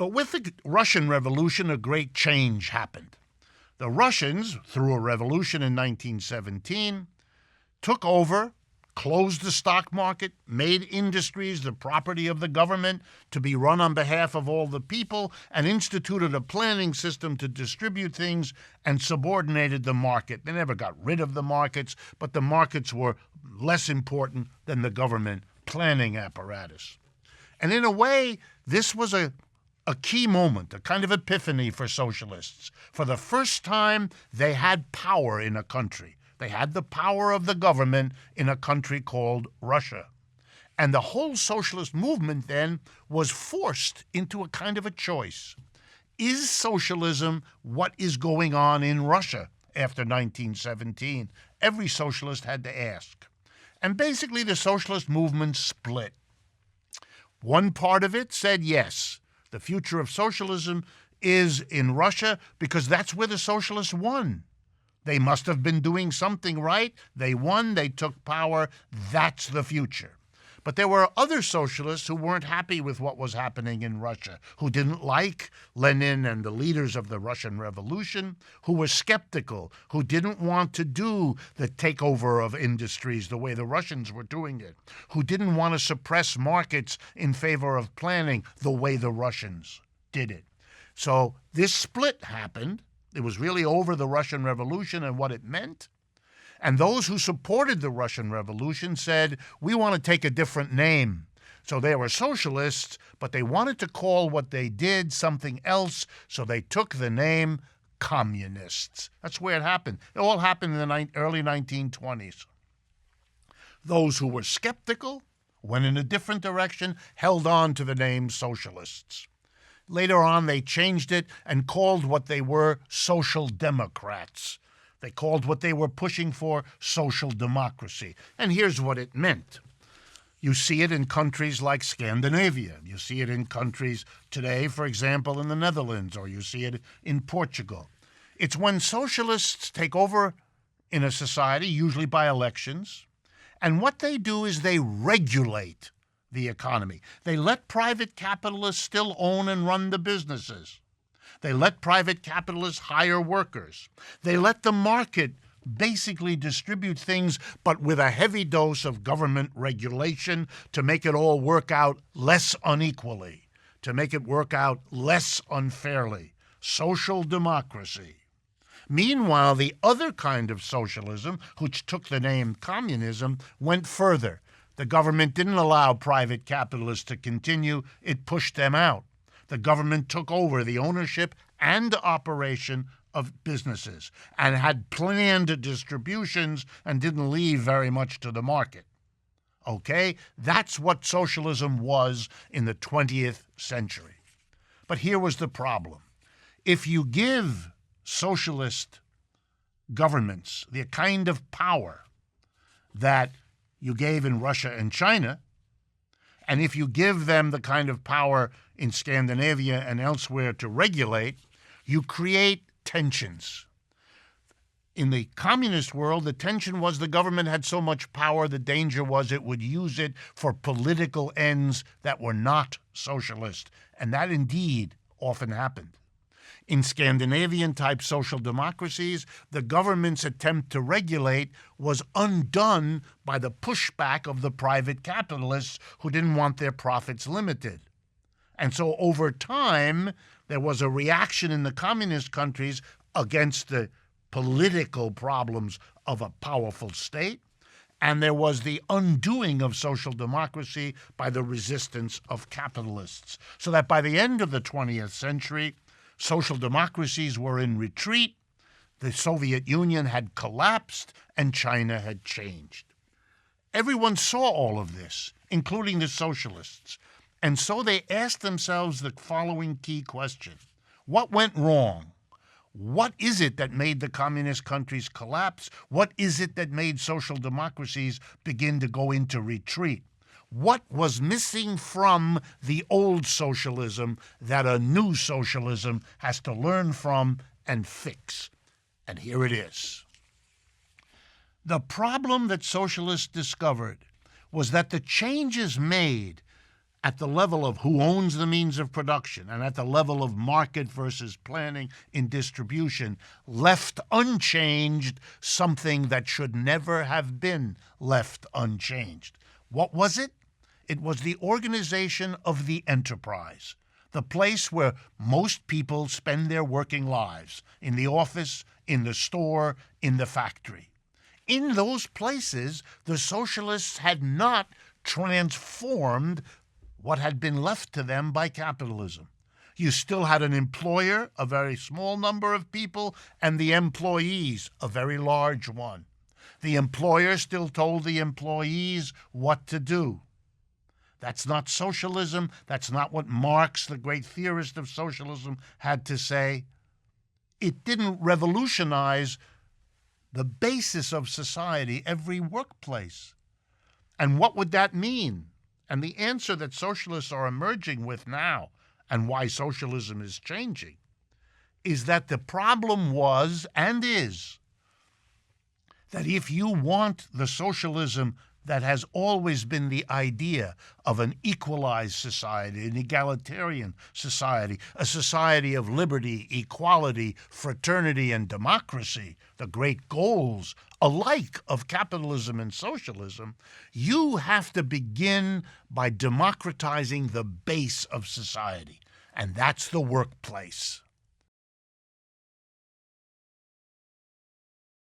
But with the Russian Revolution, a great change happened. The Russians, through a revolution in 1917, took over, closed the stock market, made industries the property of the government to be run on behalf of all the people, and instituted a planning system to distribute things and subordinated the market. They never got rid of the markets, but the markets were less important than the government planning apparatus. And in a way, this was a key moment, a kind of epiphany for socialists. For the first time, they had power in a country. They had the power of the government in a country called Russia. And the whole socialist movement then was forced into a kind of a choice. Is socialism what is going on in Russia after 1917? Every socialist had to ask. And basically the socialist movement split. One part of it said yes, the future of socialism is in Russia because that's where the socialists won. They must have been doing something right. They won, they took power. That's the future. But there were other socialists who weren't happy with what was happening in Russia, who didn't like Lenin and the leaders of the Russian Revolution, who were skeptical, who didn't want to do the takeover of industries the way the Russians were doing it, who didn't want to suppress markets in favor of planning the way the Russians did it. So this split happened. It was really over the Russian Revolution and what it meant. And those who supported the Russian Revolution said, we want to take a different name. So they were socialists, but they wanted to call what they did something else, so they took the name communists. That's where it happened. It all happened in the early 1920s. Those who were skeptical went in a different direction, held on to the name socialists. Later on, they changed it and called what they were social democrats. They called what they were pushing for social democracy. And here's what it meant. You see it in countries like Scandinavia. You see it in countries today, for example, in the Netherlands, or you see it in Portugal. It's when socialists take over in a society, usually by elections, and what they do is they regulate the economy. They let private capitalists still own and run the businesses. They let private capitalists hire workers. They let the market basically distribute things, but with a heavy dose of government regulation to make it all work out less unequally, to make it work out less unfairly. Social democracy. Meanwhile, the other kind of socialism, which took the name communism, went further. The government didn't allow private capitalists to continue. It pushed them out. The government took over the ownership and operation of businesses and had planned distributions and didn't leave very much to the market. Okay? That's what socialism was in the 20th century. But here was the problem. If you give socialist governments the kind of power that you gave in Russia and China, and if you give them the kind of power in Scandinavia and elsewhere to regulate, you create tensions. In the communist world, the tension was the government had so much power, the danger was it would use it for political ends that were not socialist. And that indeed often happened. In Scandinavian-type social democracies, the government's attempt to regulate was undone by the pushback of the private capitalists who didn't want their profits limited. And so over time, there was a reaction in the communist countries against the political problems of a powerful state, and there was the undoing of social democracy by the resistance of capitalists. So that by the end of the 20th century, social democracies were in retreat, the Soviet Union had collapsed, and China had changed. Everyone saw all of this, including the socialists. And so they asked themselves the following key question. What went wrong? What is it that made the communist countries collapse? What is it that made social democracies begin to go into retreat? What was missing from the old socialism that a new socialism has to learn from and fix? And here it is. The problem that socialists discovered was that the changes made at the level of who owns the means of production and at the level of market versus planning in distribution, left unchanged something that should never have been left unchanged. What was it? It was the organization of the enterprise, the place where most people spend their working lives, in the office, in the store, in the factory. In those places, the socialists had not transformed what had been left to them by capitalism. You still had an employer, a very small number of people, and the employees, a very large one. The employer still told the employees what to do. That's not socialism. That's not what Marx, the great theorist of socialism, had to say. It didn't revolutionize the basis of society, every workplace. And what would that mean? And the answer that socialists are emerging with now, and why socialism is changing, is that the problem was and is that if you want the socialism that has always been the idea of an equalized society, an egalitarian society, a society of liberty, equality, fraternity, and democracy, the great goals alike of capitalism and socialism, you have to begin by democratizing the base of society, and that's the workplace.